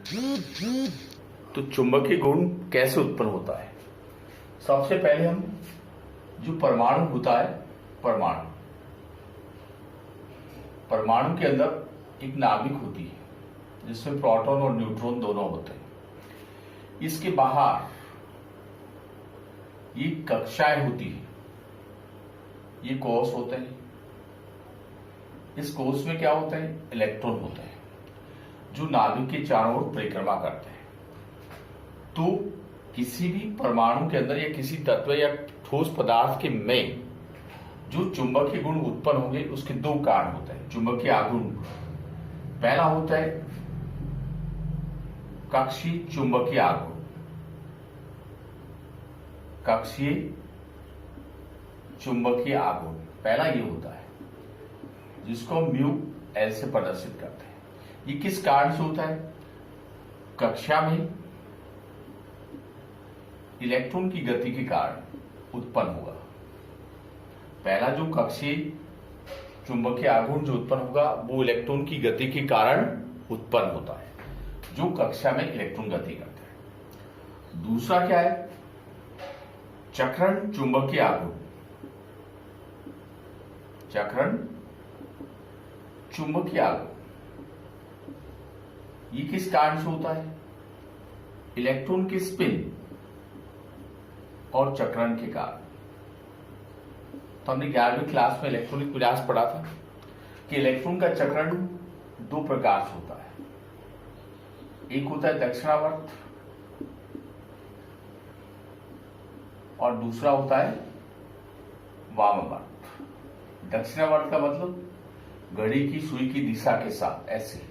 तो चुंबकीय गुण कैसे उत्पन्न होता है? सबसे पहले हम जो परमाणु होता है, परमाणु के अंदर एक नाभिक होती है जिसमें प्रोटॉन और न्यूट्रॉन दोनों होते हैं। इसके बाहर ये कक्षाएं होती है, ये कोष होते हैं। इस कोष में क्या होता है? इलेक्ट्रॉन होते हैं जो नाभिक के चारों ओर परिक्रमा करते हैं। तो किसी भी परमाणु के अंदर या किसी तत्व या ठोस पदार्थ के में जो चुंबकीय गुण उत्पन्न होंगे उसके दो कारण होते हैं चुंबकीय आघूर्ण। पहला होता है कक्षीय चुंबकीय आघूर्ण, कक्षीय चुंबकीय आघूर्ण पहला ये होता है जिसको हम म्यू एल से प्रदर्शित करते हैं। ये किस कारण से होता है? कक्षा में इलेक्ट्रॉन की गति के कारण उत्पन्न होगा। पहला जो कक्षीय चुंबकीय आघूर्ण जो उत्पन्न होगा वो इलेक्ट्रॉन की गति के कारण उत्पन्न होता है जो कक्षा में इलेक्ट्रॉन गति करते हैं। दूसरा क्या है? चक्रण चुंबकीय आघूर्ण, चक्रण चुंबकीय आघूर्ण ये किस कारण से होता है? इलेक्ट्रॉन की स्पिन और चक्रण के कारण। तो हमने 11वीं क्लास में इलेक्ट्रॉनिक विन्यास पढ़ा था कि इलेक्ट्रॉन का चक्रण दो प्रकार से होता है। एक होता है दक्षिणावर्त और दूसरा होता है वामावर्त। दक्षिणावर्त का मतलब घड़ी की सुई की दिशा के साथ ऐसे।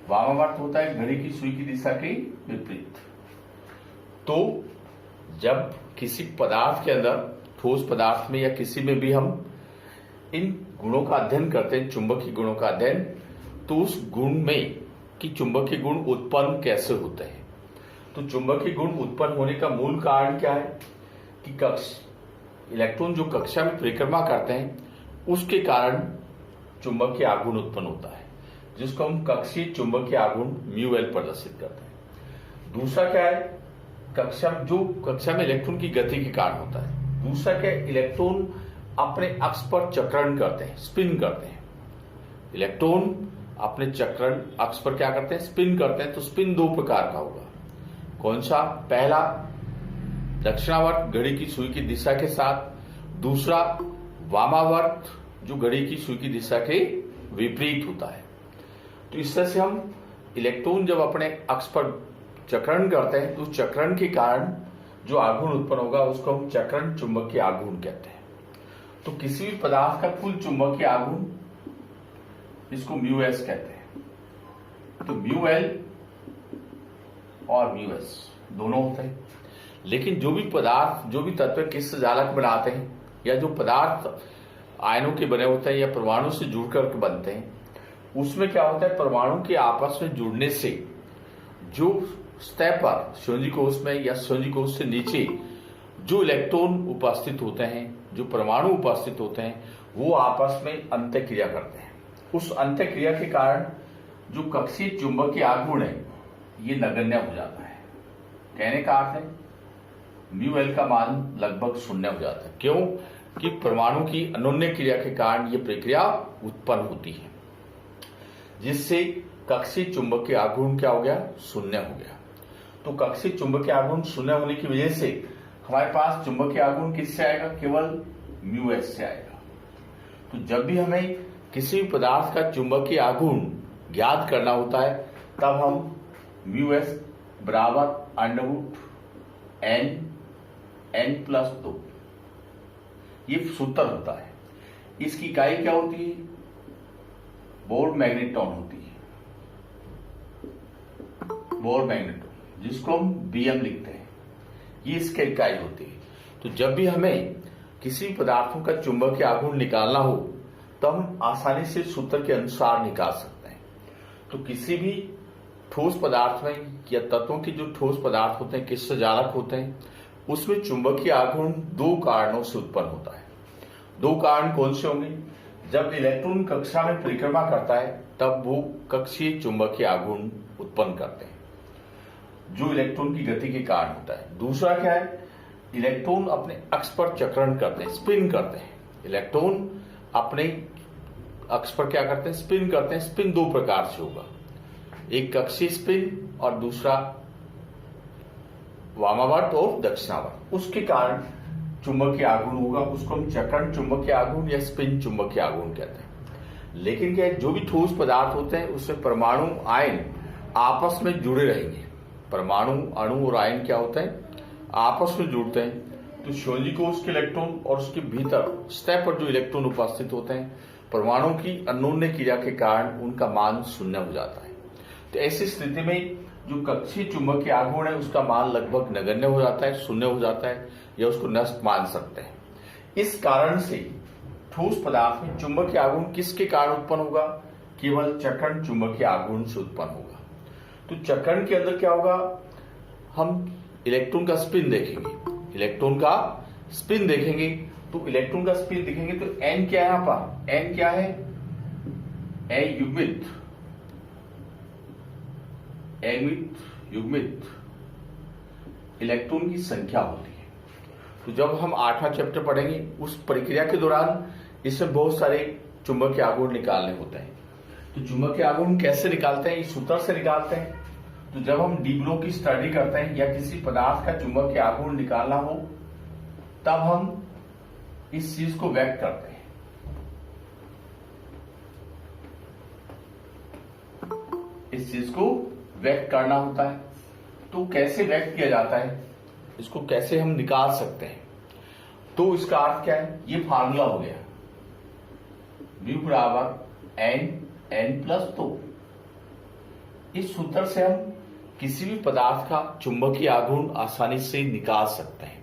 वामावर्त होता है घड़ी की सुई की दिशा के विपरीत। तो जब किसी पदार्थ के अंदर, ठोस पदार्थ में या किसी में भी हम इन गुणों का अध्ययन करते हैं, चुंबकीय गुणों का अध्ययन, तो उस गुण में कि चुंबकीय गुण उत्पन्न कैसे होते हैं। तो चुंबकीय गुण उत्पन्न होने का मूल कारण क्या है कि इलेक्ट्रॉन जो कक्षा में परिक्रमा करते हैं उसके कारण चुंबकीय आघूर्ण उत्पन्न होता है जिसको हम कक्षीय चुंबकीय आघूर्ण म्यू एल प्रदर्शित करते हैं। दूसरा क्या है? कक्षा में इलेक्ट्रॉन की गति के कारण होता है। दूसरा क्या है? इलेक्ट्रॉन अपने अक्ष पर चक्रण करते हैं, स्पिन करते हैं। इलेक्ट्रॉन अपने चक्रण अक्ष पर क्या करते हैं? स्पिन करते हैं। तो स्पिन दो प्रकार का होगा। कौन सा? पहला दक्षिणावर्त घड़ी की सुई की दिशा के साथ, दूसरा वामावर्त जो घड़ी की सुई की दिशा के विपरीत होता है। तो इस तरह से हम इलेक्ट्रॉन जब अपने अक्ष पर चक्रण करते हैं तो चक्रण के कारण जो आघूर्ण उत्पन्न होगा उसको हम चक्रण चुंबकीय आघूर्ण कहते हैं। तो किसी भी पदार्थ का कुल चुंबकीय आघूर्ण इसको म्यू एस कहते हैं। तो म्यू एल और म्यू एस दोनों होते हैं। लेकिन जो भी पदार्थ, जो भी तत्व किस जालक बनाते हैं या जो पदार्थ आयनों के बने होते हैं या परमाणु से जुड़कर बनते हैं, उसमें क्या होता है? परमाणु के आपस में जुड़ने से जो सतह पर संयोजी में या संयोजी से नीचे जो इलेक्ट्रॉन उपस्थित होते हैं, जो परमाणु उपस्थित होते हैं, वो आपस में अंतःक्रिया करते हैं। उस अंतःक्रिया के कारण जो कक्षीय चुंबकीय आघूर्ण है ये नगण्य हो जाता है। कहने का अर्थ है म्यू एल का मान लगभग शून्य हो जाता है। क्यों? कि परमाणु की अनोन्य क्रिया के कारण ये प्रक्रिया उत्पन्न होती है जिससे कक्षीय चुंबकीय आघूर्ण क्या हो गया? शून्य हो गया। तो कक्षीय चुंबकीय आघूर्ण शून्य होने की वजह से हमारे पास चुंबकीय आघूर्ण किससे आएगा? केवल म्यू एस से आएगा। तो जब भी हमें किसी भी पदार्थ का चुंबकीय आघूर्ण ज्ञात करना होता है तब हम म्यू एस बराबर √n+2 ये सूत्र होता है। इसकी इकाई क्या होती है? बोर मैग्नेटॉन होती है, बोर मैग्नेटॉन जिसको हम बीएम लिखते हैं, ये इसकी इकाई होती है। तो जब भी हमें किसी पदार्थों का चुंबकीय आघूर्ण निकालना हो तो हम आसानी से सूत्र के अनुसार निकाल सकते हैं। तो किसी भी ठोस पदार्थ में या तत्वों के जो ठोस पदार्थ होते हैं, किससे जालक होते हैं, उसमें चुंबकीय आघूर्ण दो कारणों से उत्पन्न होता है। दो कारण कौन से होंगे? जब इलेक्ट्रॉन कक्षा में परिक्रमा करता है तब वो कक्षीय चुंबकीय आघूर्ण उत्पन्न करते हैं, जो इलेक्ट्रॉन की गति के कारण होता है। दूसरा क्या है, इलेक्ट्रॉन अपने अक्ष पर चक्रण करते हैं, स्पिन करते हैं। इलेक्ट्रॉन अपने अक्ष पर क्या करते हैं, स्पिन करते हैं। स्पिन दो प्रकार से होगा, एक कक्षीय स्पिन और दूसरा वामावर्त और दक्षिणावर्त। उसके कारण चुंबकीय आघूर्ण होगा, उसको हम चक्रण चुंबकीय आघूर्ण या स्पिन चुंबकीय आघूर्ण कहते हैं। लेकिन क्या है, जो भी ठोस पदार्थ होते हैं उसमें परमाणु आयन आपस में जुड़े रहेंगे। परमाणु, अणु और आयन क्या होते हैं, आपस में जुड़ते हैं। तो श्योजी कोश के इलेक्ट्रॉन और उसके भीतर सतह पर जो इलेक्ट्रॉन उपस्थित होते हैं, परमाणु की अन्योन्य क्रिया के कारण उनका मान शून्य हो जाता है। तो ऐसी स्थिति में जो कक्षीय चुंबकीय आघूर्ण है उसका मान लगभग नगण्य हो जाता है, शून्य हो जाता है, या उसको नष्ट मान सकते हैं। इस कारण से ठोस पदार्थ में चुंबकीय आघूर्ण किसके कारण उत्पन्न होगा, केवल चक्रण चुंबकीय आघूर्ण से उत्पन्न होगा। तो चक्रण के अंदर क्या होगा, हम इलेक्ट्रॉन का स्पिन देखेंगे, इलेक्ट्रॉन का स्पिन देखेंगे। तो इलेक्ट्रॉन का स्पिन देखेंगे तो एन क्या है, यहां पर एन क्या है, युग्मित इलेक्ट्रॉन की संख्या होती है। तो जब हम 8वां चैप्टर पढ़ेंगे उस प्रक्रिया के दौरान इसमें बहुत सारे चुंबकीय आघूर्ण निकालने होते हैं। तो चुंबकीय आघूर्ण कैसे निकालते हैं, इस सूत्र से निकालते हैं। तो जब हम डी ब्लॉक की स्टडी करते हैं या किसी पदार्थ का चुंबकीय आघूर्ण निकालना हो, तब हम इस चीज को व्यक्त करते हैं। इस चीज को व्यक्त करना होता है। तो कैसे व्यक्त किया जाता है, इसको कैसे हम निकाल सकते हैं, तो इसका अर्थ क्या है, ये फार्मूला हो गया, म्यू बराबर एन प्लस 2। इस सूत्र से हम किसी भी पदार्थ का चुंबकीय आघूर्ण आसानी से निकाल सकते हैं।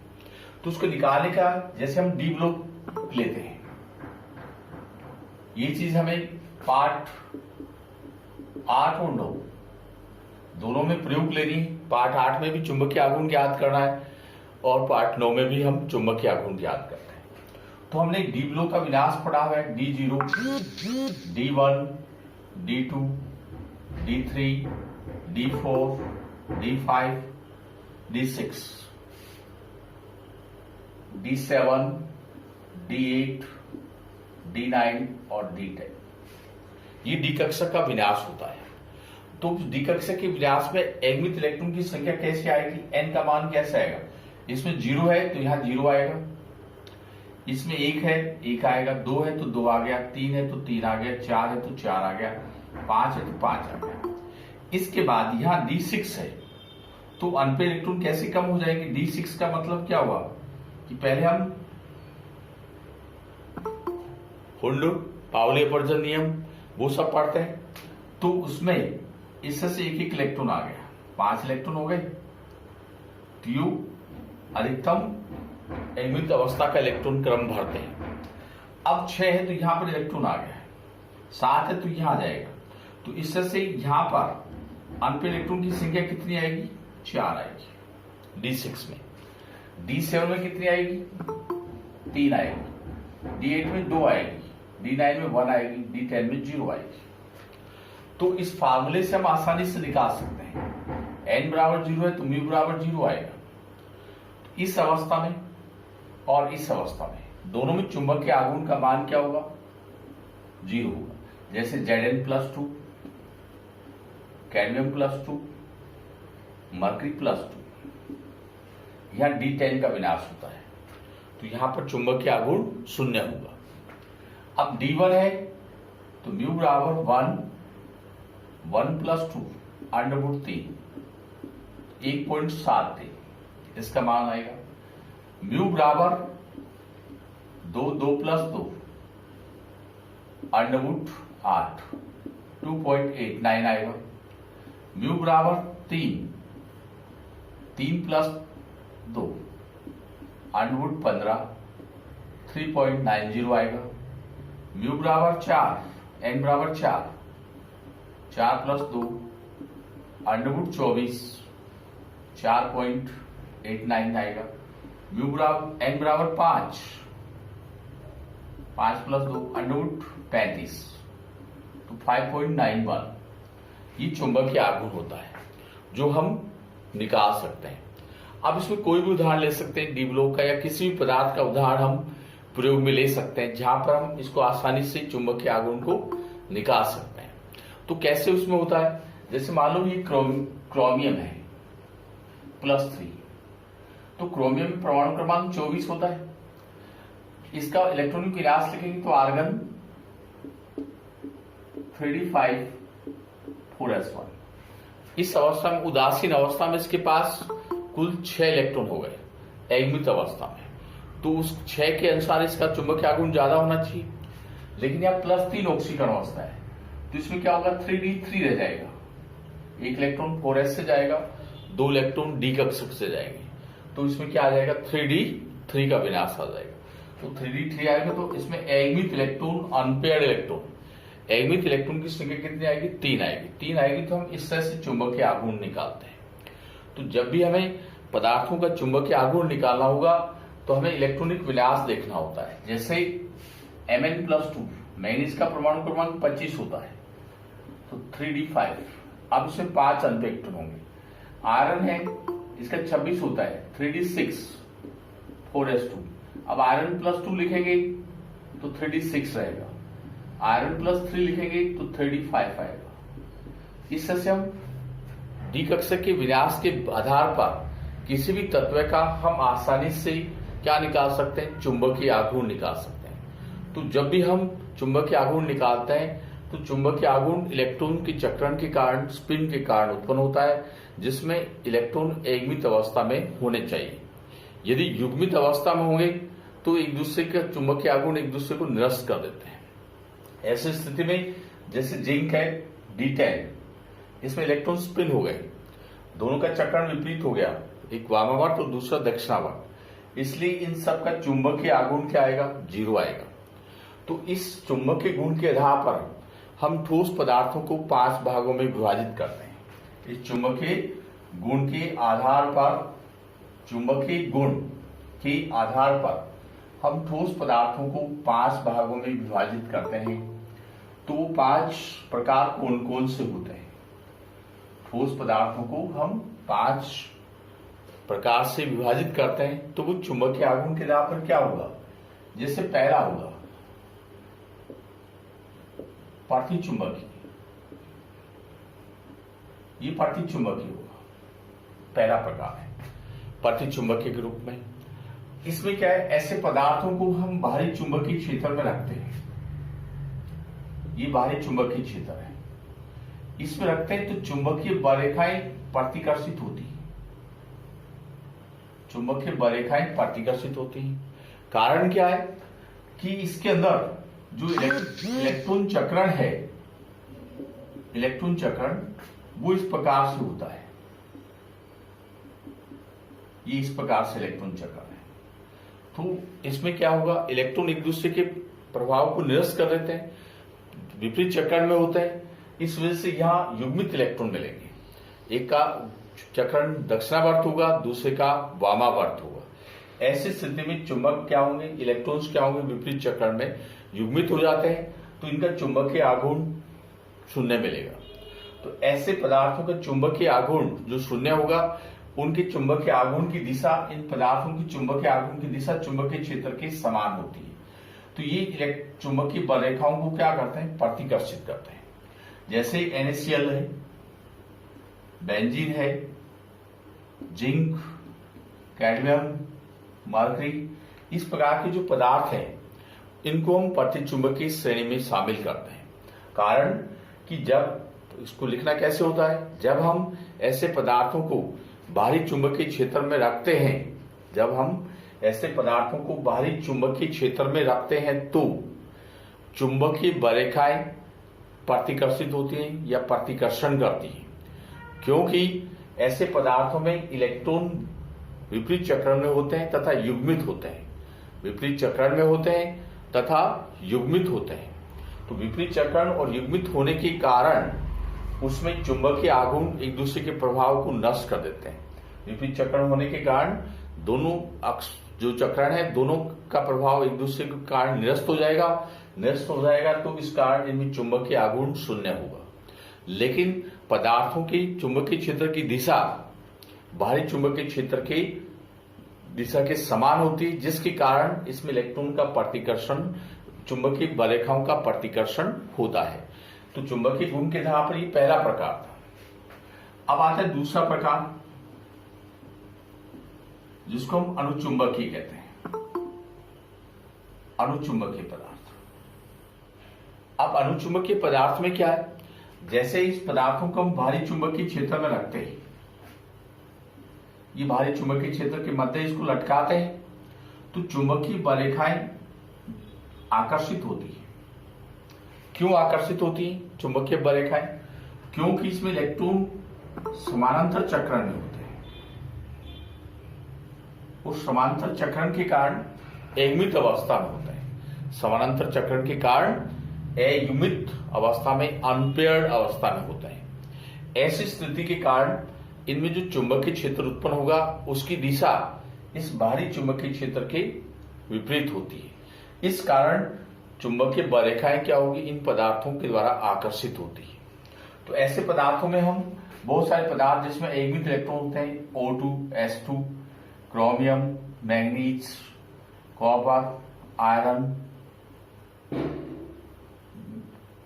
तो उसको निकालने का, जैसे हम डी ब्लॉक लेते हैं, ये चीज हमें पार्ट 8 और 9 दोनों में प्रयोग लेनी है। पार्ट 8 में भी चुंबकीय आघूर्ण याद करना है और पार्ट 9 में भी हम चुंबकीय आघूर्ण याद करते हैं। तो हमने डी ब्लॉक का विन्यास पढ़ा हुआ है, D0, D1, D2, D3, D4, D5, D6, D7, D8, D9 और D10। ये डी कक्षा का विन्यास होता है। तो डी कक्षा के विन्यास में एगमित इलेक्ट्रॉन की संख्या कैसे आएगी, एन का मान कैसे आएगा, इसमें 0 है तो यहां 0 आएगा, इसमें 1 है 1 आएगा, 2 है तो 2 आ गया, 3 है तो 3 आ गया, 4 है तो 4 आ गया, 5 है तो 5 आ गया। इसके बाद यहां D6 है तो अनपेड इलेक्ट्रॉन कैसे कम हो जाएंगे। D6 का मतलब क्या हुआ कि पहले हम हुंड पाउली अपवर्जन नियम वो सब पढ़ते हैं, तो उसमें इससे एक एक इलेक्ट्रॉन आ गया, 5 इलेक्ट्रॉन हो गए। ट्यू अधिकतम एगमित अवस्था का इलेक्ट्रॉन क्रम भरते हैं। अब 6 है तो यहां पर इलेक्ट्रॉन आ गया, 7 है तो यहां आ जाएगा। तो इससे यहां पर अनपेड इलेक्ट्रॉन की संख्या कितनी आएगी, 4 आएगी D6 में। D7 में कितनी आएगी, 3 आएगी। D8 में 2 आएगी, D9 में 1 आएगी, D10 में 0 आएगी। तो इस फार्मूले से हम आसानी से निकाल सकते हैं। n बराबर 0 है तो म्यू बराबर 0 आएगा। इस अवस्था में और इस अवस्था में दोनों में चुंबकीय आघूर्ण का मान क्या होगा, 0 होगा। जैसे Zn+2, कैडमियम +2, मरकरी +2, यहां D10 का विनाश होता है, तो यहां पर चुंबकीय आघूर्ण 0 होगा। अब D1 है तो म्यू बराबर 1 + 2 √3, 1.73 इसका मान आएगा। म्यू बराबर 2 + 2 √8, 2.89 आएगा। म्यू बराबर 3 + 2 √15, 3.90 आएगा। म्यू बराबर 4, n बराबर 4 + 2 √24, 4.89 आएगा। म्यू बराबर n बराबर 5 + 2 √35, तो 5.91 ये चुंबकीय आघूर्ण होता है जो हम निकाल सकते हैं। अब इसमें कोई भी उदाहरण ले सकते हैं, डी ब्लॉक का या किसी भी पदार्थ का उदाहरण हम प्रयोग में ले सकते हैं जहां पर हम इसको आसानी से चुंबकीय आघूर्ण को निकाल सकते हैं। तो कैसे उसमें होता है, जैसे मान लो ये क्रोमियम है +3, तो क्रोमियम में परमाणु क्रमांक 24 होता है। इसका इलेक्ट्रॉनिक विन्यास लिखेंगे तो आर्गन 3d5 4s1। इस अवस्था में, उदासीन अवस्था में इसके पास कुल 6 इलेक्ट्रॉन हो गए एकमित अवस्था में, तो उस 6 के अनुसार इसका चुंबकीय आघूर्ण ज्यादा होना चाहिए। लेकिन यहाँ +3 ऑक्सीकरण अवस्था है, तो इसमें क्या होगा, 3d3 रह जाएगा। एक इलेक्ट्रॉन 4s से जाएगा, 2 इलेक्ट्रॉन डी कक्षक से जाएंगे, तो इसमें क्या आ जाएगा, 3d3 का विनाश आ जाएगा। तो 3d3 आएगा, तो इसमें एकमित इलेक्ट्रॉन, अनपेयर्ड इलेक्ट्रॉन, एकमित इलेक्ट्रॉन की संख्या कितनी आएगी, 3 आएगी। 3 आएगी तो हम इस तरह से चुंबकीय आघूर्ण निकालते हैं। तो जब भी हमें पदार्थों का चुंबकीय आघूर्ण निकालना होगा तो हमें इलेक्ट्रॉनिक विन्यास देखना होता है। जैसे Mn+2, मैग्नीज का परमाणु क्रमांक 25 होता है, तो 3d5। अब इसमें 5 अनपेक्ट इलेक्ट्रॉन होंगे। आयरन है, इसका 26 होता है, 3d6 4s2। अब आयरन +2 लिखेंगे तो 3d6 रहेगा, आयरन +3 लिखेंगे तो 3d5 आएगा। इस तरह से हम डी कक्षक के विन्यास के आधार पर किसी भी तत्व का हम आसानी से क्या निकाल सकते हैं, चुंबकीय आघूर्ण निकाल सकते हैं। तो जब भी हम चुंबकीय आघूर्ण निकालते हैं तो चुंबकीय आघूर्ण इलेक्ट्रॉन के चक्रण के कारण, स्पिन के कारण उत्पन्न होता है, जिसमें इलेक्ट्रॉन एकमित अवस्था में होने चाहिए। यदि युग्मित अवस्था में होंगे तो एक दूसरे का चुंबकीय आघूर्ण एक दूसरे को निरस्त कर देते हैं। ऐसी स्थिति में जैसे जिंक है D10, इसमें इलेक्ट्रॉन स्पिन हो गए, दोनों का चक्रण विपरीत हो गया, एक वामावर्त और दूसरा दक्षिणावर्त, इसलिए इन सब का चुंबकीय आघूर्ण क्या आएगा, 0 आएगा। तो इस चुंबकीय गुण के आधार पर हम ठोस पदार्थों को 5 भागों में विभाजित करते हैं। इस चुंबकीय गुण के आधार पर, चुंबकीय गुण के आधार पर हम ठोस पदार्थों को 5 भागों में विभाजित करते हैं। तो 5 प्रकार कौन कौन से होते हैं? ठोस पदार्थों को हम 5 प्रकार से विभाजित करते हैं, तो वो चुंबकीय आघूर्ण के आधार पर क्या होगा, जैसे पहला होगा प्रतिचुंबकीय, ये प्रतिचुंबकीय होगा, पहला प्रकार है प्रतिचुंबकीय के रूप में। इसमें क्या है, ऐसे पदार्थों को हम बाहरी चुंबकीय क्षेत्र में रखते हैं, ये बाहरी चुंबकीय क्षेत्र है, इसमें रखते हैं तो चुंबकीय बरेखाएं प्रतिकर्षित होती हैं, चुंबकीय बरेखाएं प्रतिकर्षित होती हैं। कारण क्या है कि इसके अंदर जो इलेक्ट्रॉन चक्रण है, इलेक्ट्रॉन चक्रण वो इस प्रकार से होता है, ये इस प्रकार से इलेक्ट्रॉन चक्रण है। तो इसमें क्या होगा, इलेक्ट्रॉन एक दूसरे के प्रभाव को निरस्त कर देते हैं, विपरीत चक्रण में होते हैं, इस वजह से यहां युग्मित इलेक्ट्रॉन मिलेंगे। एक का चक्रण दक्षिणावर्त होगा, दूसरे का वामावर्त होगा। ऐसी स्थिति में चुंबक क्या होंगे, इलेक्ट्रॉन्स क्या होंगे, विपरीत चक्रण में युग्मित हो जाते हैं, तो इनका चुंबकीय आघूर्ण 0 मिलेगा। तो ऐसे पदार्थों का चुंबकीय आघूर्ण जो 0 होगा, उनके चुंबकीय आघूर्ण की दिशा, इन पदार्थों की चुंबकीय आघूर्ण की दिशा चुंबकीय क्षेत्र के समान होती है। तो ये चुंबकीय बलरेखाओं को क्या करते हैं, प्रतिकर्षित करते हैं। जैसे NaCl है, बेंजीन है, जिंक, कैडमियम, मरकरी, इस प्रकार के जो पदार्थ हैं, इनको हम प्रतिचुंबकीय श्रेणी में शामिल करते हैं। कारण कि जब इसको लिखना कैसे होता है, जब हम ऐसे पदार्थों को बाहरी चुंबकीय क्षेत्र में रखते हैं, जब हम ऐसे पदार्थों को बाहरी चुंबकीय क्षेत्र में रखते हैं तो चुंबकीय बरेखाएं प्रतिकर्षित होती हैं या प्रतिकर्षण करती हैं, क्योंकि ऐसे पदार्थों में इलेक्ट्रॉन विपरीत चक्रण में होते हैं तथा युग्मित होते हैं, विपरीत चक्रण में होते हैं तथा युग्मित होते हैं। तो विपरीत चक्रण और युग्मित होने के कारण उसमें चुंबकीय आघूर्ण एक दूसरे के प्रभाव को नष्ट कर देते हैं। विपरीत चक्रण होने के कारण दोनों अक्ष जो चक्रण है, दोनों का प्रभाव एक दूसरे के कारण निरस्त हो जाएगा, नष्ट हो जाएगा तो इस कारण इनमें चुंबकीय आघूर्ण शून्य होगा। लेकिन पदार्थों की चुंबकीय क्षेत्र की दिशा बाहरी चुंबकीय क्षेत्र की दिशा के समान होती है, जिसके कारण इसमें इलेक्ट्रॉन का प्रतिकर्षण, चुंबकीय बरेखाओं का प्रतिकर्षण होता है। तो चुंबकीय गुण के आधार पर ये पहला प्रकार था। अब आता है दूसरा प्रकार, जिसको हम अनुचुंबकीय कहते हैं, अनुचुंबकीय पदार्थ। अब अनुचुंबकीय पदार्थ में क्या है, जैसे इस पदार्थों को हम बाहरी चुंबकीय क्षेत्र में रखते हैं, ये बाहरी चुंबकीय क्षेत्र के मध्य इसको लटकाते हैं, तो चुंबकीय बरेखाएं आकर्षित होती है। क्यों आकर्षित होती है चुंबकीय बरेखाएं? क्योंकि इसमें इलेक्ट्रॉन समानांतर चक्रण में होते हैं। उस समानांतर चक्रण के कारण अयुग्मित अवस्था में होता है। समानांतर चक्रण के कारण अयुग्मित अवस्था में, अनपेयर्ड अवस्था में होता है। ऐसी स्थिति के कारण इनमें जो चुंबकीय क्षेत्र उत्पन्न होगा उसकी दिशा इस बाहरी चुंबकीय क्षेत्र के विपरीत होती है। इस कारण चुंबकीय बरेखाएं क्या होगी, इन पदार्थों के द्वारा आकर्षित होती है। तो ऐसे पदार्थों में हम बहुत सारे पदार्थ जिसमें अयुग्मित इलेक्ट्रॉन होते हैं, O2, S2, chromium, manganese, copper, iron,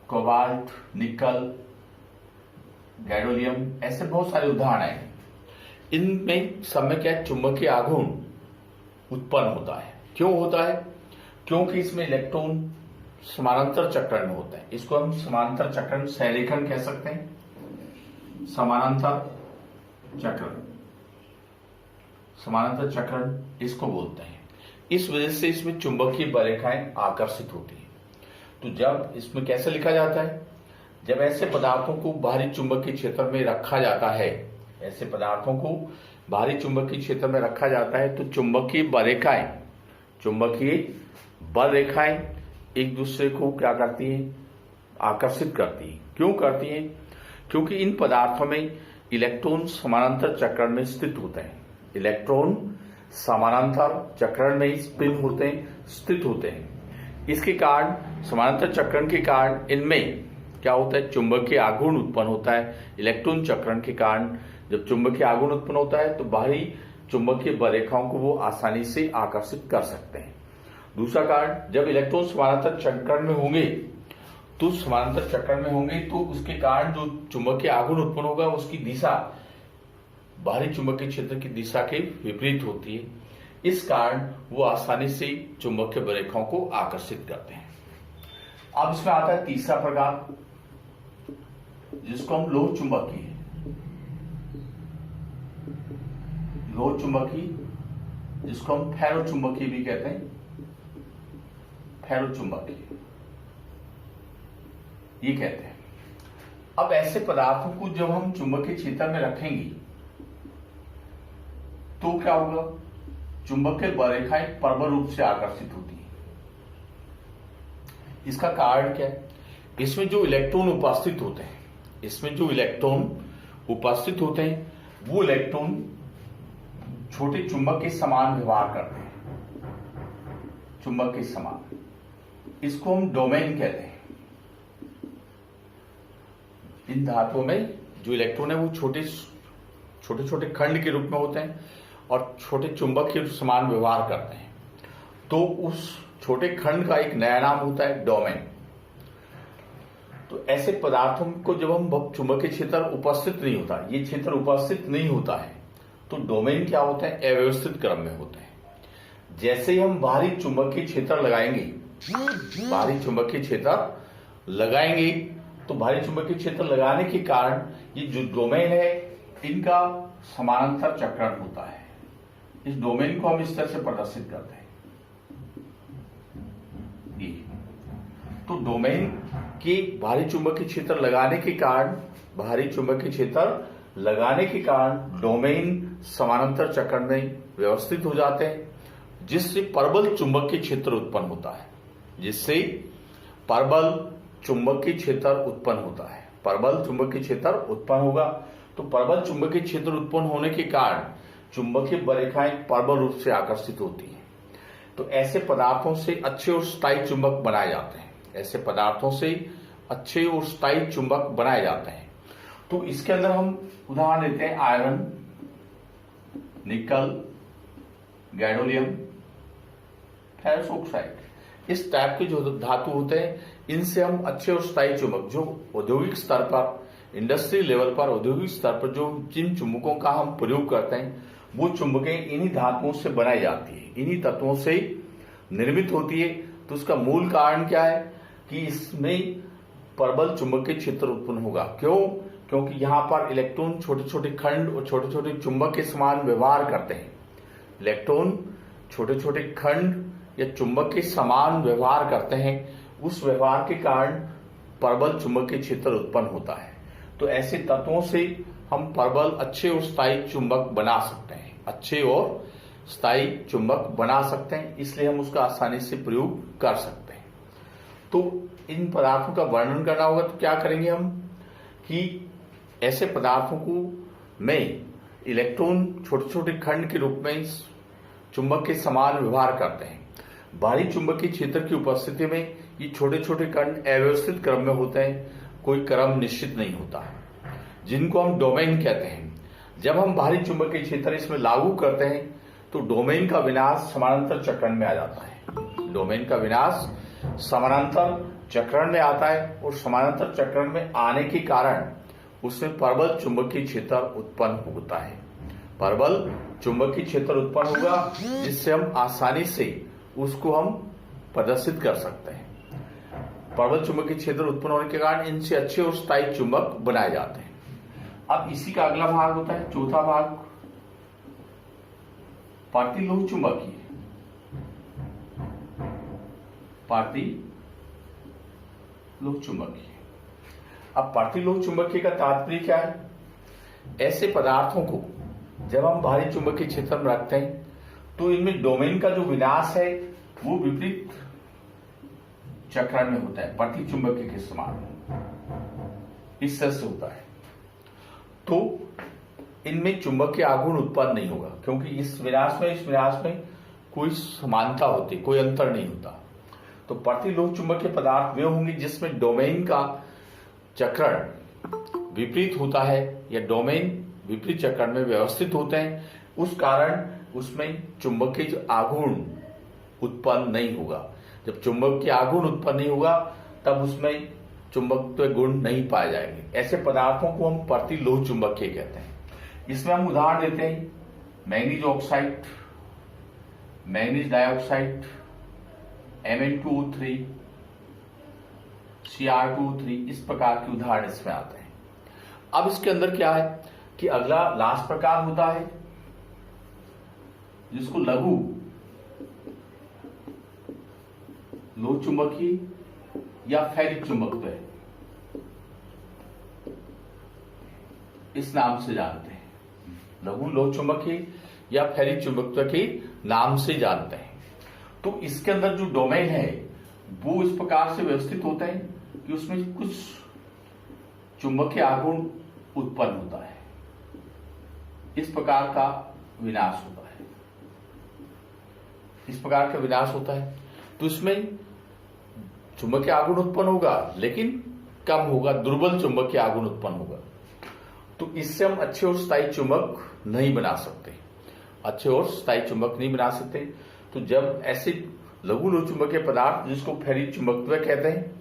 cobalt, निकल, गैडोलियम, ऐसे बहुत सारे उदाहरण हैं। इनमें सब में क्या है, चुंबकीय आघूर्ण उत्पन्न होता है। क्यों होता है? क्योंकि इसमें इलेक्ट्रॉन समानांतर चक्रण में होता है। इसको हम समानांतर चक्रण, संरेखण कह सकते हैं। समानांतर चक्रण, समानांतर चक्रण इसको बोलते हैं। इस वजह से इसमें चुंबकीय बरेखाएं आकर्षित होती है। तो जब इसमें कैसे लिखा जाता है, जब ऐसे पदार्थों को बाहरी चुंबकीय क्षेत्र में रखा जाता है, ऐसे पदार्थों को बाहरी चुंबकीय क्षेत्र में रखा जाता है, तो चुंबकीय बरेखाएं, चुंबकीय बरेखाएं एक दूसरे को क्या करती हैं, आकर्षित करती हैं। क्यों करती हैं? क्योंकि इन पदार्थों में इलेक्ट्रॉन समानांतर चक्रण में स्थित होते हैं। इलेक्ट्रॉन समानांतर चक्रण में स्पिन होते हैं, स्थित होते हैं। इसके कारण, समानांतर चक्रण के कारण इनमें क्या होता है, चुंबकीय आघूर्ण उत्पन्न होता है। इलेक्ट्रॉन चक्रण के कारण जब चुंबकीय आघूर्ण उत्पन्न होता है तो बाहरी चुंबकीय बरेखाओं को वो आसानी से आकर्षित कर सकते हैं। दूसरा कारण, जब इलेक्ट्रॉन समानांतर चक्रण में होंगे तो समानांतर चक्रण में होंगे तो उसके कारण जो चुंबकीय आघूर्ण उत्पन्न होगा उसकी दिशा बाहरी चुंबकीय क्षेत्र की दिशा के विपरीत होती है। इस कारण वो आसानी से चुंबकीय बरेखाओं को आकर्षित करते हैं। अब इसमें आता है तीसरा प्रकार, जिसको हम लोह चुंबकीय, लोह चुंबकीय, जिसको हम फेरो चुंबकीय भी कहते हैं, फेरो चुंबकीय ये कहते हैं। अब ऐसे पदार्थों को जब हम चुंबकीय क्षेत्र में रखेंगे तो क्या होगा, चुंबकीय बरेखाएं प्रबल रूप से आकर्षित होती है। इसका कारण क्या है, इसमें जो इलेक्ट्रॉन उपस्थित होते हैं, इसमें जो इलेक्ट्रॉन उपस्थित होते हैं वो इलेक्ट्रॉन छोटे चुंबक के समान व्यवहार करते हैं, चुंबक के समान। इसको हम डोमेन कहते हैं। इन धातुओं में जो इलेक्ट्रॉन है वो छोटे छोटे खंड के रूप में होते हैं और छोटे चुंबक के समान व्यवहार करते हैं। तो उस छोटे खंड का एक नया नाम होता है डोमेन। तो ऐसे पदार्थों को जब हम चुंबकीय क्षेत्र उपस्थित नहीं होता, ये क्षेत्र उपस्थित नहीं होता है, तो डोमेन क्या होता है, अव्यवस्थित क्रम में होते हैं। जैसे ही हम बाहरी चुंबकीय क्षेत्र लगाएंगे, बाहरी चुंबकीय क्षेत्र लगाएंगे तो बाहरी चुंबकीय क्षेत्र लगाने के कारण ये जो डोमेन है इनका समानांतर चक्रण होता है। इस डोमेन को हम इस तरह से प्रदर्शित करते हैं। तो डोमेन के बाहरी चुंबकीय क्षेत्र लगाने के कारण, बाहरी चुंबकीय क्षेत्र लगाने के कारण डोमेन समानांतर चक्रण में व्यवस्थित हो जाते हैं, जिससे प्रबल चुंबकीय क्षेत्र उत्पन्न होता है, जिससे प्रबल चुंबकीय क्षेत्र उत्पन्न होता है। प्रबल चुंबकीय क्षेत्र उत्पन्न होगा तो प्रबल चुंबकीय क्षेत्र उत्पन्न होने के कारण चुंबकीय बरेखाएं प्रबल रूप से आकर्षित होती हैं। तो ऐसे पदार्थों से अच्छे और स्थायी चुंबक बनाए जाते हैं। ऐसे पदार्थों से अच्छे और स्थायी चुंबक बनाए जाते हैं। तो इसके अंदर हम उदाहरण लेते हैं आयरन, निकल, गैडोलियम, फेरस ऑक्साइड। इस टाइप के जो धातु होते हैं इनसे हम अच्छे और स्थायी चुंबक, जो औद्योगिक स्तर पर, इंडस्ट्री लेवल पर, औद्योगिक स्तर पर जो जिन चुंबकों का हम प्रयोग करते हैं वो चुंबकें इन्हीं धातुओं से बनाई जाती है, इन्हीं तत्वों से निर्मित होती है। तो उसका मूल कारण क्या है कि इसमें प्रबल चुंबकीय क्षेत्र उत्पन्न होगा। क्यों? क्योंकि यहां पर इलेक्ट्रॉन छोटे छोटे खंड और छोटे छोटे चुंबक के समान व्यवहार करते हैं। इलेक्ट्रॉन छोटे छोटे खंड या चुंबक के समान व्यवहार करते हैं। उस व्यवहार के कारण प्रबल चुंबकीय क्षेत्र उत्पन्न होता है। तो ऐसे तत्वों से हम प्रबल, अच्छे और स्थायी चुंबक बना सकते हैं, अच्छे और स्थायी चुंबक बना सकते हैं। इसलिए हम उसका आसानी से प्रयोग कर सकते हैं। तो इन पदार्थों का वर्णन करना होगा तो क्या करेंगे हम कि ऐसे पदार्थों को में इलेक्ट्रॉन छोटे छोटे खंड के रूप में चुंबक के समान व्यवहार करते हैं। भारी चुंबकीय क्षेत्र की उपस्थिति में ये छोटे छोटे कण अव्यवस्थित क्रम में होते हैं, कोई क्रम निश्चित नहीं होता है, जिनको हम डोमेन कहते हैं। जब हम भारी चुंबकीय क्षेत्र इसमें लागू करते हैं तो डोमेन का विनाश समानांतर चक्रण में आ जाता है। डोमेन का विनाश समानांतर चक्रण में आता है और समानांतर चक्रण में आने के कारण उसमें प्रबल चुंबकीय क्षेत्र उत्पन्न होता है। प्रबल चुंबकीय क्षेत्र उत्पन्न होगा जिससे हम आसानी से उसको हम प्रदर्शित कर सकते हैं। प्रबल चुंबकीय क्षेत्र उत्पन्न होने के कारण इनसे अच्छे और स्थायी चुंबक बनाए जाते हैं। अब इसी का अगला भाग होता है, चौथा भाग, प्रतिलोह चुंबकीय। प्रतिलोह चुंबकीय। अब प्रतिलोह चुंबकीय का तात्पर्य क्या है? ऐसे पदार्थों को जब हम भारी चुंबकीय क्षेत्र में रखते हैं तो इनमें डोमेन का जो विनाश है वो विपरीत चक्रण में होता है, प्रति चुंबकीय के समान इस तरह से होता है। तो इनमें चुंबकीय आघूर्ण उत्पन्न नहीं होगा क्योंकि इस विनाश में कोई समानता होती, कोई अंतर नहीं होता। तो प्रतिलोह चुंबकीय पदार्थ वे होंगे जिसमें डोमेन का चक्रण विपरीत होता है या डोमेन विपरीत चक्रण में व्यवस्थित होते हैं। उस कारण उसमें चुंबकीय आघूर्ण उत्पन्न नहीं होगा। जब चुंबकीय आघूर्ण उत्पन्न नहीं होगा तब उसमें चुंबकत्व गुण नहीं पाए जाएंगे। ऐसे पदार्थों को हम प्रतिलोह चुंबकीय कहते हैं। इसमें हम उदाहरण देते हैं manganese oxide, manganese dioxide, Mn2O3, Cr2O3, इस प्रकार के उदाहरण इसमें आते हैं। अब इसके अंदर क्या है कि अगला लास्ट प्रकार होता है जिसको लघु लोह चुंबकीय या फेरिक चुंबकत्व इस नाम से जानते हैं। लघु लोह चुंबकीय या फेरिक चुंबकत्व के नाम से जानते हैं। तो इसके अंदर जो डोमेन है वो इस प्रकार से व्यवस्थित होते हैं कि उसमें कुछ चुंबकीय आघूर्ण उत्पन्न होता है, इस प्रकार का विनाश होता है, इस प्रकार का विनाश होता है। तो इसमें चुंबकीय आघूर्ण उत्पन्न होगा लेकिन कम होगा, दुर्बल चुंबकीय आघूर्ण उत्पन्न होगा। तो इससे हम अच्छे और स्थायी चुंबक नहीं बना सकते, अच्छे और स्थायी चुंबक नहीं बना सकते। तो जब ऐसे लघु लोह चुंबकीय पदार्थ जिसको फेरिक चुंबकत्व कहते हैं,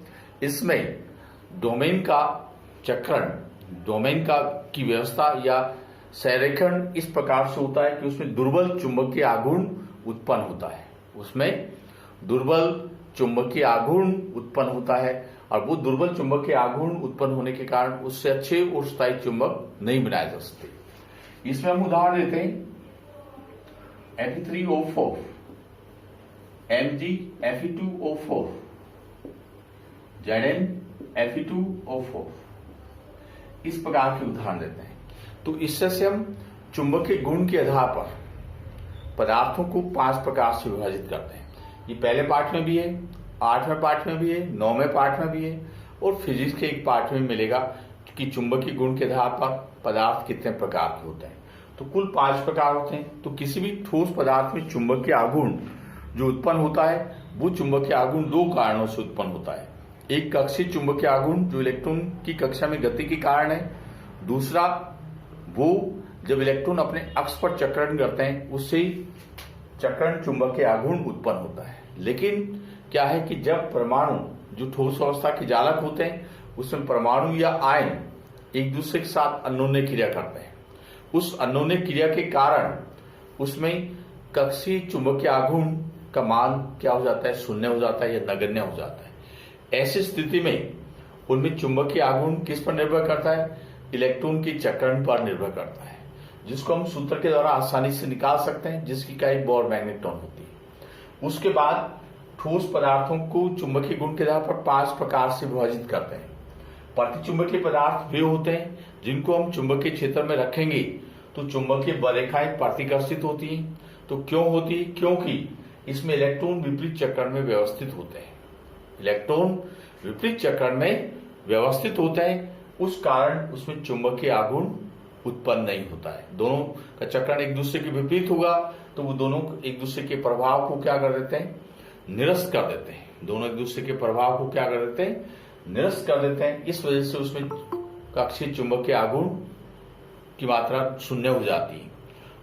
इसमें डोमेन का चक्रण, डोमेन का की व्यवस्था या संरेखण इस प्रकार से होता है कि उसमें दुर्बल चुंबकीय आघूर्ण उत्पन्न होता है, उसमें दुर्बल चुंबकीय आघूर्ण उत्पन्न होता है। और वो दुर्बल चुंबकीय आघूर्ण उत्पन्न होने के कारण उससे अच्छे और स्थायी चुंबक नहीं बनाए जा सकते। इसमें हम उदाहरण देते हैं Fe3O4, MgFe2O4, ZnFe2O4, इस प्रकार के उदाहरण देते हैं। तो इससे से हम चुंबकीय गुण के आधार पर पदार्थों को 5 प्रकार से विभाजित करते हैं। ये पहले पार्ट में भी है, 8वें पार्ट में भी है, 9वें पार्ट में भी है और फिजिक्स के एक पार्ट में मिलेगा कि चुंबकीय गुण के आधार पर पदार्थ कितने प्रकार के होते हैं। तो कुल 5 प्रकार होते हैं। तो किसी भी ठोस पदार्थ में चुंबकीय आघूर्ण जो उत्पन्न होता है वो चुंबकीय आघूर्ण 2 कारणों से उत्पन्न होता है। एक कक्षीय चुंबकीय आघूर्ण जो इलेक्ट्रॉन की कक्षा में गति के कारण है, दूसरा वो जब इलेक्ट्रॉन अपने अक्ष पर चक्रण करते हैं उससे चक्रण चुंबकीय आघूर्ण उत्पन्न होता है। लेकिन क्या है कि जब परमाणु जो ठोस अवस्था के जालक होते हैं उसमें परमाणु या आयन एक दूसरे के साथ अन्योन्य क्रिया करते हैं, उस अन्योन्य क्रिया के कारण उसमें कक्षीय चुंबकीय आघूर्ण का मान क्या हो जाता है, शून्य हो जाता है या नगण्य हो जाता है। ऐसी स्थिति में उनमें चुंबकीय आघूर्ण किस पर निर्भर करता है, इलेक्ट्रॉन की चक्रण पर निर्भर करता है, जिसको हम सूत्र के द्वारा आसानी से निकाल सकते हैं, जिसकी इकाई बोर मैग्नेट्रॉन होती है। उसके बाद ठोस पदार्थों को चुंबकीय गुण के आधार पर 5 प्रकार से विभाजित करते हैं। प्रतिचुंबकीय पदार्थ वे होते हैं जिनको हम चुंबकीय क्षेत्र में रखेंगे तो चुंबकीय बलरेखाएं प्रतिकर्षित होती हैं। तो क्यों होती है, क्योंकि इसमें इलेक्ट्रॉन विपरीत चक्रण में व्यवस्थित होते हैं। इलेक्ट्रॉन विपरीत चक्रण में व्यवस्थित होते हैं, उस कारण उसमें चुंबकीय आघूर्ण उत्पन्न नहीं होता है। दोनों का चक्रण एक दूसरे के विपरीत होगा तो वो दोनों एक दूसरे के प्रभाव को क्या कर देते हैं, निरस्त कर देते हैं। दोनों एक दूसरे के प्रभाव को क्या कर देते हैं, निरस्त कर देते हैं। इस वजह से उसमें कक्षीय चुंबकीय आघूर्ण की मात्रा शून्य हो जाती है।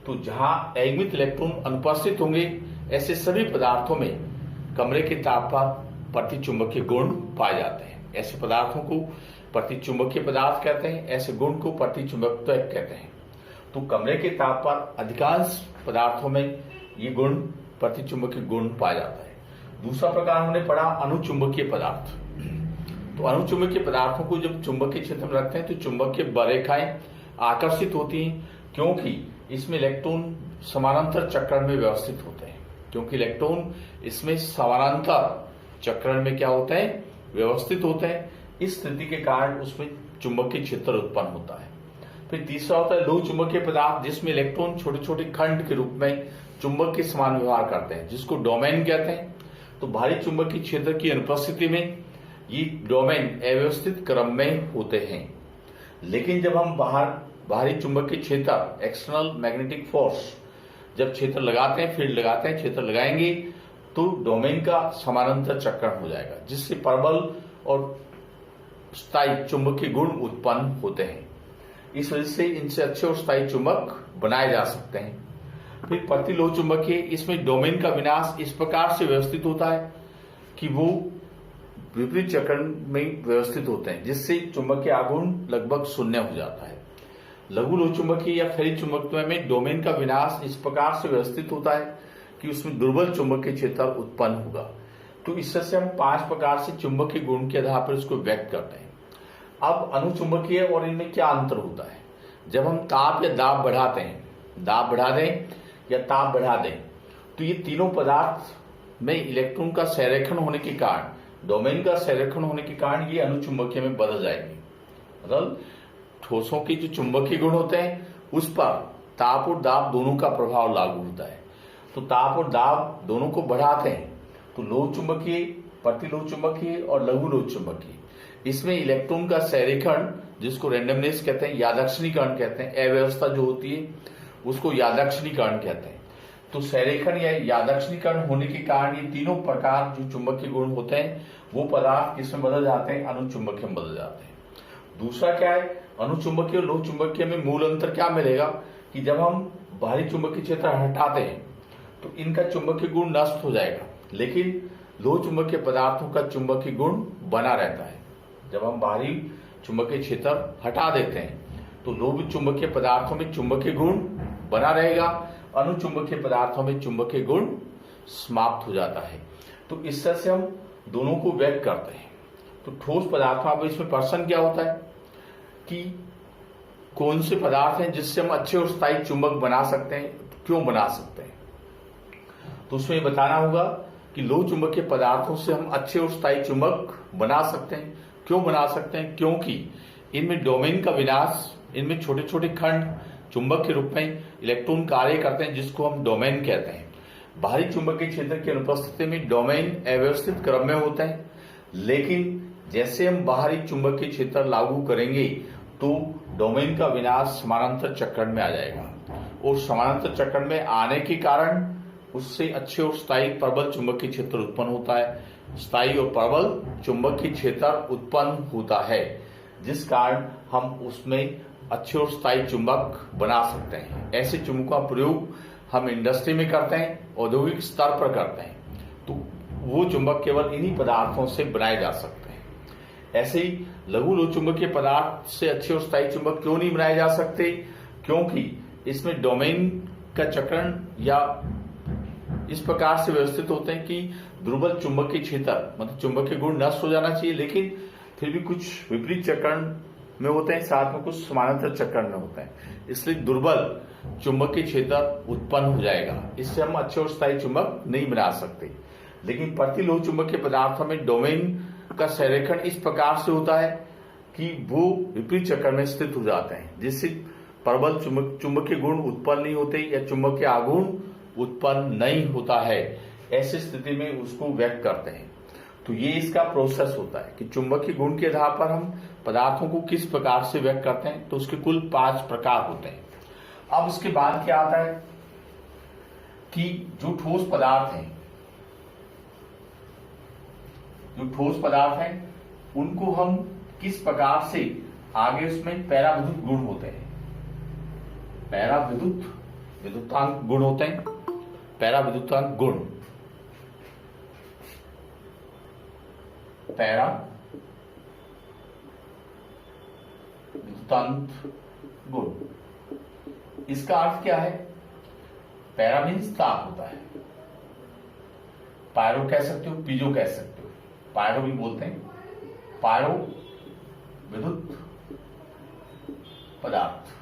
तो जहां अयमित इलेक्ट्रॉन अनुपस्थित होंगे ऐसे सभी पदार्थों में कमरे के ताप पर प्रतिचुंबकीय गुण पाए जाते हैं। ऐसे पदार्थों को प्रतिचुंबकीय पदार्थ कहते हैं, ऐसे गुण को प्रतिचुंबकत्व कहते हैं। तो कमरे के ताप पर अधिकांश पदार्थों में ये गुण प्रतिचुंबकीय गुण पाया जाता है। दूसरा प्रकार हमने पढ़ा अनुचुंबकीय पदार्थ। तो अनुचुंबकीय पदार्थों को जब चुंबकीय क्षेत्र में रखते हैं तो चुंबकीय बलरेखाएं आकर्षित होती हैं, क्योंकि इसमें इलेक्ट्रॉन समानांतर चक्रण में व्यवस्थित होते हैं। क्योंकि इलेक्ट्रॉन इसमें समानांतर चक्रण में क्या होते हैं, व्यवस्थित होते हैं। इस स्थिति के कारण उसमें चुंबकीय क्षेत्र उत्पन्न होता है। फिर तीसरा होता है लोह चुंबकीय पदार्थ, जिसमें इलेक्ट्रॉन छोटे छोटे खंड के रूप में चुंबक के समान व्यवहार करते हैं, जिसको डोमेन कहते हैं। तो भारी चुंबकीय क्षेत्र की अनुपस्थिति में ये डोमेन अव्यवस्थित क्रम में होते हैं। लेकिन जब हम बाहरी चुंबकीय क्षेत्र एक्सटर्नल मैग्नेटिक फोर्स जब क्षेत्र लगाते हैं, फील्ड लगाते हैं, क्षेत्र लगाएंगे तो डोमेन का समानांतर चक्रण हो जाएगा, जिससे प्रबल और स्थायी चुंबकीय गुण उत्पन्न होते हैं। इस वजह से इनसे अच्छे और स्थायी चुंबक बनाए जा सकते हैं। फिर प्रतिलोह चुंबकीय, इसमें डोमेन का विन्यास इस प्रकार से व्यवस्थित होता है कि वो विपरीत चक्रण में व्यवस्थित होते हैं, जिससे चुंबकीय आघूर्ण लगभग शून्य हो जाता है। लघु लोह चुंबकीय या फेरी चुंबकत्व में डोमेन का विन्यास इस प्रकार से व्यवस्थित होता है कि उसमें दुर्बल चुंबकीय क्षेत्र उत्पन्न होगा। तो इससे हम 5 प्रकार से चुंबकीय गुण के आधार पर इसको व्यक्त करते हैं। अब अनुचुंबकीय और इनमें क्या अंतर होता है, जब हम ताप या दाब बढ़ाते हैं, दाब बढ़ा दें या ताप बढ़ा दें, तो ये तीनों पदार्थ में इलेक्ट्रॉन का संरेखण होने के कारण, डोमेन का संरेखण होने के कारण ये अनुचुंबकीय में बदल जाएंगे। मतलब ठोसों के जो चुंबकीय गुण होते हैं उस पर ताप और दाब दोनों का प्रभाव लागू होता है। तो ताप और दाब दोनों को बढ़ाते हैं तो लोह चुंबकीय, प्रतिलोह चुंबकीय और लघु लोह चुंबकीय, इसमें इलेक्ट्रॉन का संरेखण, जिसको रैंडमनेस कहते हैं, यादक्षणीकरण कहते हैं, अव्यवस्था जो होती है उसको यादक्षणीकरण कहते हैं। तो संरेखण या यादक्षणीकरण होने के कारण ये तीनों प्रकार जो चुंबकीय गुण होते हैं वो पदार्थ किसमें बदल जाते हैं, अनुचुंबकीय में बदल जाते हैं। दूसरा क्या है, अनुचुंबकीय और लोह चुंबकीय में मूल अंतर क्या मिलेगा कि जब हम बाहरी चुंबकीय क्षेत्र हटाते हैं तो इनका चुंबकीय गुण नष्ट हो जाएगा, लेकिन लोह चुंबकीय पदार्थों का चुंबकीय गुण बना रहता है। जब हम बाहरी चुंबकीय क्षेत्र हटा देते हैं तो लोह चुंबकीय पदार्थों में चुंबकीय गुण बना रहेगा, अनुचुंबकीय पदार्थों में चुंबकीय गुण समाप्त हो जाता है। तो इस तरह से हम दोनों को व्यक्त करते हैं। तो ठोस पदार्थों में इसमें प्रश्न क्या होता है कि कौन से पदार्थ हैं जिससे हम अच्छे और स्थायी चुंबक बना सकते हैं, क्यों बना सकते हैं। तो उसमें बताना होगा कि लोह चुंबकीय पदार्थों से हम अच्छे और स्थायी चुंबक बना सकते हैं। क्यों बना सकते हैं, क्योंकि इनमें डोमेन का विनाश, इनमें छोटे छोटे खंड चुंबक के रूप में इलेक्ट्रॉन कार्य करते हैं, जिसको हम डोमेन कहते हैं। बाहरी चुंबकीय क्षेत्र की अनुपस्थिति में डोमेन अव्यवस्थित क्रम में होते हैं, लेकिन जैसे हम बाहरी चुंबकीय क्षेत्र लागू करेंगे तो डोमेन का विनाश समानांतर चक्रण में आ जाएगा, और समानांतर चक्रण में आने के कारण उससे अच्छे और स्थायी प्रबल चुंबकीय क्षेत्र उत्पन्न होता है। स्थायी और प्रबल चुंबकीय क्षेत्र उत्पन्न होता है, जिस कारण हम उसमें अच्छे और स्थायी चुंबक बना सकते हैं। ऐसे चुंबकों का प्रयोग हम इंडस्ट्री में करते हैं, औद्योगिक स्तर पर करते हैं, तो वो चुंबक केवल इन्हीं पदार्थों से बनाए जा सकते हैं। ऐसे ही लघु लोह चुंबकीय पदार्थ से अच्छे और स्थायी चुंबक क्यों नहीं बनाए जा सकते? क्योंकि इसमें डोमेन का चक्रण या इस प्रकार से व्यवस्थित होते हैं कि दुर्बल चुंबकीय क्षेत्र मतलब चुंबकीय गुण नष्ट हो जाना चाहिए, लेकिन फिर भी कुछ विपरीत चक्रण में होते हैं, साथ में कुछ समानांतर चक्रण में होते हैं, इसलिए दुर्बल चुंबकीय क्षेत्र उत्पन्न हो जाएगा। इससे हम अच्छे और स्थायी चुंबक नहीं बना सकते। लेकिन प्रतिलोह चुंबकीय पदार्थों में डोमेन का संरेखण इस प्रकार से होता है कि वो विपरीत चक्र में स्थित हो जाते हैं, जिससे प्रबल चुंबकीय गुण उत्पन्न नहीं होते या चुंबकीय आघूर्ण उत्पन्न नहीं होता है। ऐसी स्थिति में उसको व्यक्त करते हैं। तो ये इसका प्रोसेस होता है कि चुंबकीय गुण के आधार पर हम पदार्थों को किस प्रकार से व्यक्त करते हैं। तो उसके कुल 5 प्रकार होते हैं। अब उसके बाद क्या आता है कि जो ठोस पदार्थ हैं उनको हम किस प्रकार से आगे उसमें पैराविद्युत गुण होते हैं, विद्युतांक गुण होते हैं, पैराविद्युतांक गुण, पैराविद्युतांक गुण। इसका अर्थ क्या है? पैरा मीन्स ताप होता है, पायरो कह सकते हो, पीजो कह सकते हो, पायरो भी बोलते हैं, पायरो विद्युत पदार्थ।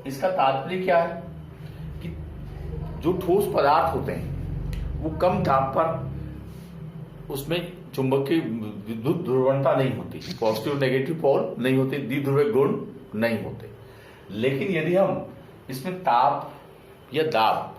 इसका तात्पर्य क्या है कि जो ठोस पदार्थ होते हैं वो कम ताप पर उसमें चुंबकीय विद्युत ध्रुवणता नहीं होती, पॉजिटिव नेगेटिव पोल नहीं होते, द्विध्रुवीय गुण नहीं होते। लेकिन यदि हम इसमें ताप या दाब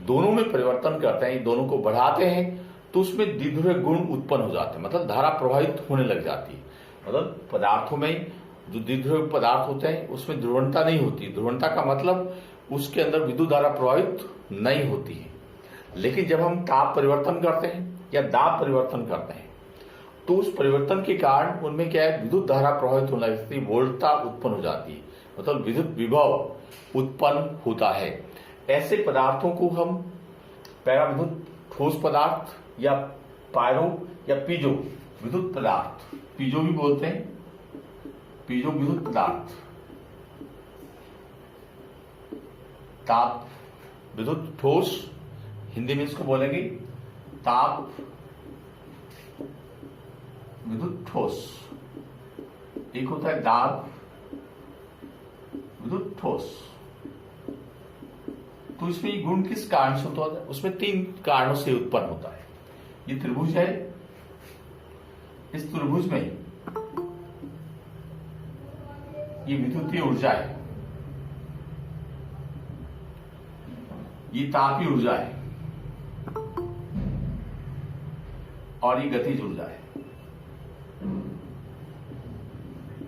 दोनों में परिवर्तन करते हैं, दोनों को बढ़ाते हैं, तो उसमें द्विध्रुवीय गुण उत्पन्न हो जाते हैं, मतलब धारा प्रवाहित होने लग जाती है। मतलब पदार्थों में जो द्विध्रुवीय पदार्थ होते हैं उसमें ध्रुवणता नहीं होती। ध्रुवणता का मतलब उसके अंदर विद्युत धारा प्रवाहित नहीं होती है। लेकिन जब हम ताप परिवर्तन करते हैं या दाब परिवर्तन करते हैं तो उस परिवर्तन के कारण उनमें क्या है, विद्युत धारा प्रवाहित होने लगती है, वोल्टता उत्पन्न हो जाती है, मतलब विद्युत विभव उत्पन्न होता है। ऐसे पदार्थों को हम पैराविद्युत ठोस पदार्थ या पायरो या पीजो विद्युत पदार्थ, पीजो भी बोलते हैं, पीजो विद्युत पदार्थ, ताप विद्युत ठोस, हिंदी में इसको बोलेंगे ताप विद्युत ठोस। एक होता है दाब विद्युत ठोस। तो इसमें ये गुण किस कारण से होता है? उसमें 3 कारणों से उत्पन्न होता है। ये त्रिभुज है, इस त्रिभुज में ये विद्युतीय ऊर्जा है, ये तापीय ऊर्जा है और ये गतिज ऊर्जा है।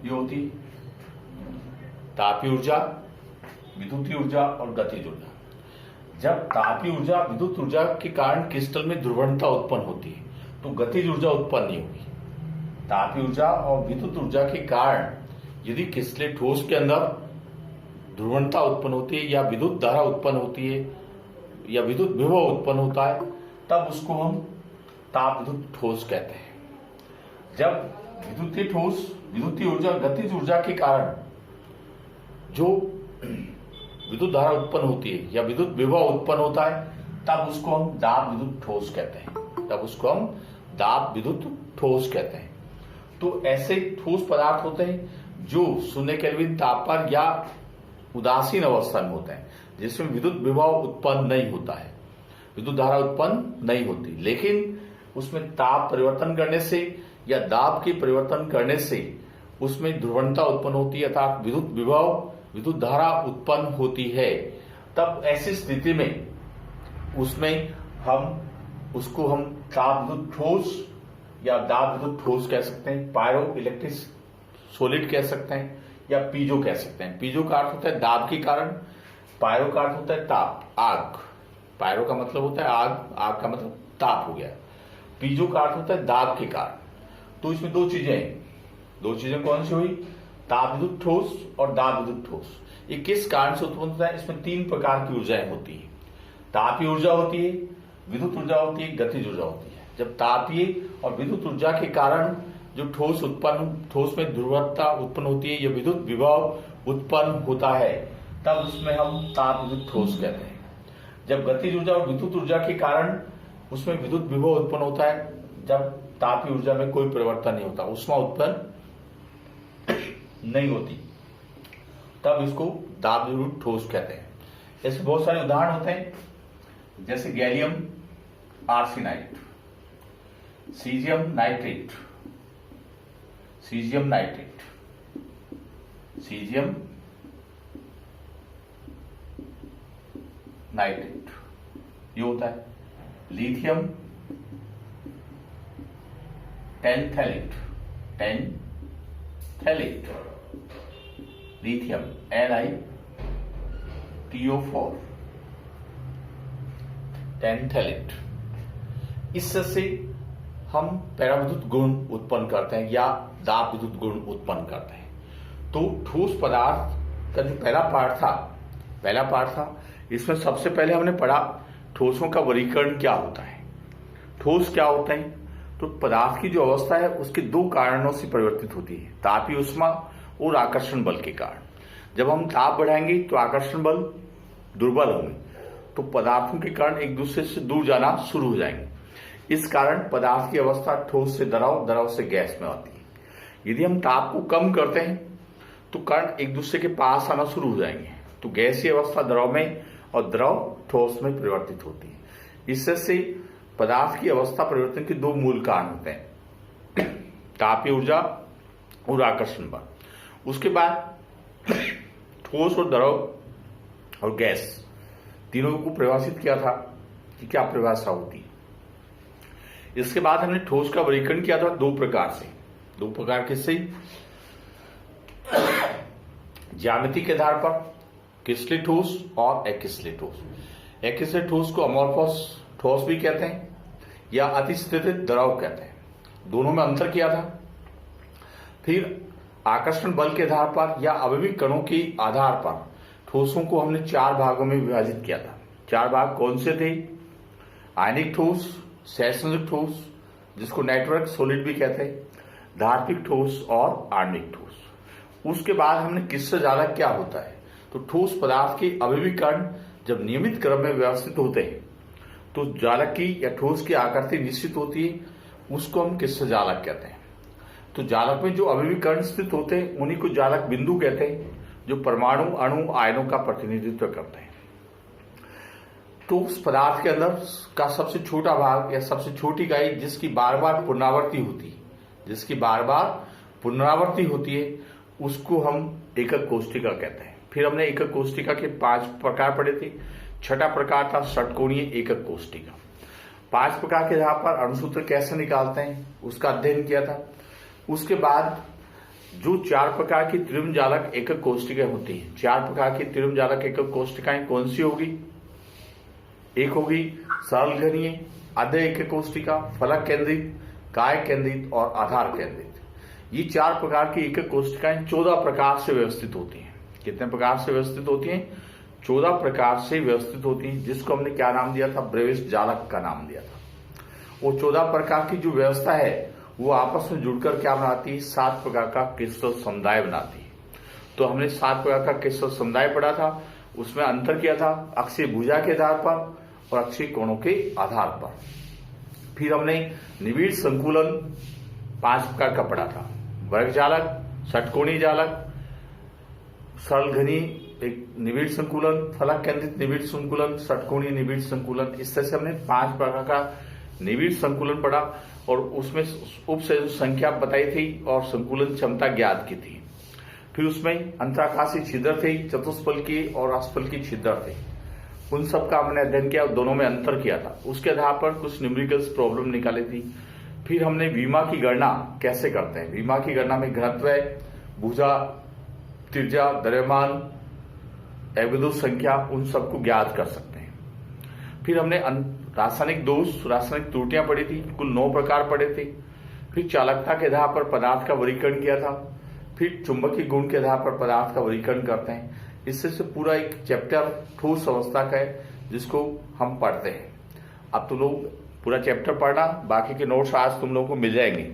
ये होती तापीय ऊर्जा, विद्युतीय ऊर्जा और गतिज ऊर्जा। जब तापीय ऊर्जा विद्युत ऊर्जा के कारण क्रिस्टल में ध्रुवणता उत्पन्न होती है तो गतिज ऊर्जा उत्पन्न नहीं होगी। तापीय ऊर्जा और विद्युत ऊर्जा के कारण यदि क्रिस्टल ठोस के अंदर ध्रुवणता उत्पन्न होती है या विद्युत धारा उत्पन्न होती है या विद्युत विभव उत्पन्न होता है, तब उसको हम ताप विद्युत ठोस कहते हैं। जब विद्युतीय ठोस, विद्युतीय ऊर्जा, गतिज ऊर्जा के कारण जो विद्युत धारा उत्पन्न होती है या विद्युत विभव उत्पन्न होता है, तब उसको हम दाब विद्युत ठोस कहते हैं, तब उसको हम दाब विद्युत ठोस कहते हैं। तो ऐसे ठोस पदार्थ होते हैं जो 0 केल्विन ताप पर या उदासीन अवस्था में होते हैं, जिसमें विद्युत विभव उत्पन्न नहीं होता है, विद्युत धारा उत्पन्न नहीं होती। लेकिन उसमें ताप परिवर्तन करने से या दाब के परिवर्तन करने से उसमें ध्रुवणता उत्पन्न होती है, अर्थात विद्युत विभव, विद्युत धारा उत्पन्न होती है। तब ऐसी स्थिति में उसमें हम उसको हम ताप विद्युत ठोस या दाब विद्युत ठोस कह सकते हैं, पायरो इलेक्ट्रिक सॉलिड कह सकते हैं या पीजो कह सकते हैं। पीजो का अर्थ होता है दाब के कारण, पायरो का अर्थ होता है ताप, आग। पायरो का मतलब होता है आग, आग का मतलब ताप हो गया। पीजो का अर्थ होता है दाब के कारण। तो इसमें दो चीजें हैं। दो चीजें कौन सी हुई? ताप विद्युत ठोस और दाब विद्युत ठोस। ये किस कारण से उत्पन्न होता है? इसमें तीन प्रकार की ऊर्जाएं होती है। तापीय ऊर्जा होती है, विद्युत ऊर्जा होती है, गतिज ऊर्जा होती है। जब तापीय और विद्युत ऊर्जा के कारण जो ठोस में ध्रुवता उत्पन्न होती है या विद्युत विभव उत्पन्न होता है, तब उसमें हम ताप विद्युत ठोस कहते हैं। जब गतिज ऊर्जा और विद्युत ऊर्जा के कारण उसमें विद्युत विभव उत्पन्न होता है, जब तापीय ऊर्जा में कोई परिवर्तन नहीं होता, ऊष्मा उत्पन्न नहीं होती, तब इसको दाब विद्युत ठोस कहते हैं। ऐसे बहुत सारे उदाहरण होते हैं, जैसे gallium arsenide, caesium nitrate, caesium nitrate, caesium nitrate, ये होता है। Lithium tantalate, tantalate, lithium LiTO4, tantalate. इससे हम पराविद्युत गुण उत्पन्न करते हैं या दाब विद्युत गुण उत्पन्न करते हैं। तो ठोस पदार्थ का जो पहला पार्ट था, इसमें सबसे पहले हमने पढ़ा ठोसों का वर्गीकरण क्या होता है। ठोस क्या होता है? तो पदार्थ की जो अवस्था है उसके दो कारणों से परिवर्तित होती है, तापीय ऊष्मा और आकर्षण बल के कारण। जब हम ताप बढ़ाएंगे तो आकर्षण बल दुर्बल होंगे, तो पदार्थों के कारण एक दूसरे से दूर जाना शुरू हो जाएंगे। इस कारण पदार्थ की अवस्था ठोस से द्रव, द्रव से गैस में आती है। यदि हम ताप को कम करते हैं तो कण एक दूसरे के पास आना शुरू हो जाएंगे, तो गैसीय अवस्था द्रव में और द्रव ठोस में परिवर्तित होती है। इससे पदार्थ की अवस्था परिवर्तन के दो मूल कारण होते हैं, तापीय ऊर्जा और आकर्षण बल। उसके बाद ठोस और द्रव और गैस तीनों को परिभाषित किया था कि क्या परिभाषा होती है। इसके बाद हमने ठोस का वर्गीकरण किया था दो प्रकार किससे? ज्यामिति के आधार पर क्रिस्टलीय ठोस और अक्रिस्टलीय ठोस। अक्रिस्टलीय ठोस को अमोर्फस ठोस भी कहते हैं या अतिस्थितित द्रव कहते हैं, दोनों में अंतर किया था। फिर आकर्षण बल के आधार पर या आवयविक कणों के आधार पर ठोसों को हमने चार भागों में विभाजित किया था। चार भाग कौन से थे? आयनिक ठोस, सहसंयोजक ठोस जिसको नेटवर्क सॉलिड भी कहते हैं, धात्विक ठोस और आणविक ठोस। उसके बाद हमने क्रिस्टल जालक क्या होता है। तो ठोस पदार्थ के आवयविक कण जब नियमित क्रम में व्यवस्थित होते हैं तो जालक की या ठोस की आकृति निश्चित होती है, उसको हम क्रिस्टल जालक कहते हैं। तो जालक में जो आवयविक कण स्थित होते हैं उन्हीं को जालक बिंदु कहते हैं, जो परमाणु, अणु, आयनों का प्रतिनिधित्व करते हैं। तो उस पदार्थ के अंदर का सबसे छोटा भाग या सबसे छोटी इकाई जिसकी बार बार पुनरावृत्ति होती है, उसको हम एकक कोष्ठिका कहते हैं। फिर हमने एकक कोष्ठिका के 5 प्रकार पढ़े थे। छठा प्रकार था षटकोणीय एकक कोष्ठिका। 5 प्रकार के आधार पर अणुसूत्र कैसे निकालते हैं उसका अध्ययन किया था। उसके बाद जो 4 प्रकार की त्रिविम जालक एकक कोष्ठिकाएं होती हैं, 4 प्रकार की त्रिविम जालक एकक कोष्ठिकाएं कौन सी होगी? एक होगी सरल घनीय, आधे एकक कोष्ठिका, फलक केंद्रित, काय केंद्रित और आधार केंद्रित। ये 4 प्रकार की एकक कोष्ठिकाएं 14 प्रकार से व्यवस्थित होती हैं। कितने प्रकार से व्यवस्थित होती हैं? 14 प्रकार से व्यवस्थित होती हैं, जिसको हमने क्या नाम दिया था? ब्रेविस जालक का नाम दिया था। वो 14 प्रकार की जो व्यवस्था है वो आपस में जुड़कर क्या बनाती है? 7 प्रकार का क्रिस्टल समुदाय बनाती है। तो हमने 7 प्रकार का क्रिस्टल समुदाय पढ़ा था, उसमें अंतर किया था अक्षीय भुजा के आधार पर और अक्षीय कोणों के आधार पर। फिर हमने निबिड़ संकुलन 5 प्रकार का पढ़ा था, वर्ग जालक, षटकोणीय जालक, सरल घनी एक निबिड़ संकुलन, फलक केंद्रित निबिड़ संकुलन, षटकोणीय निबिड़ संकुलन। इस तरह से हमने 5 प्रकार का निबिड़ संकुलन पढ़ा और उसमें उप संख्या बताई थी और संकुलन क्षमता ज्ञात की थी। फिर उसमें अंतराकाशीय छिद्र थे, चतुष्फल के और अष्टफल के छिद्र थे, उन सब का हमने अध्ययन किया, दोनों में अंतर किया था। उसके आधार पर कुछ न्यूमेरिकल्स प्रॉब्लम निकाली थी। फिर हमने विमा की गणना कैसे करते हैं। विमा की गणना में घनत्व, भुजा, त्रिज्या, द्रव्यमान, एवविद्युत संख्या, उन सबको ज्ञात कर सकते हैं। फिर हमने रासायनिक दोष, रासायनिक त्रुटियां पढ़ी थी, कुल 9 प्रकार पढ़े थे। फिर चालकता के आधार पर पदार्थ का वर्गीकरण किया था। फिर चुंबकीय गुण के आधार पर पदार्थ का वर्गीकरण करते हैं। इससे से पूरा एक चैप्टर ठोस अवस्था का है जिसको हम पढ़ते हैं। अब तुम लोग पूरा चैप्टर पढ़ना, बाकी के नोट्स आज तुम लोगों को मिल जाएंगे।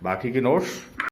बाकी के नोट्स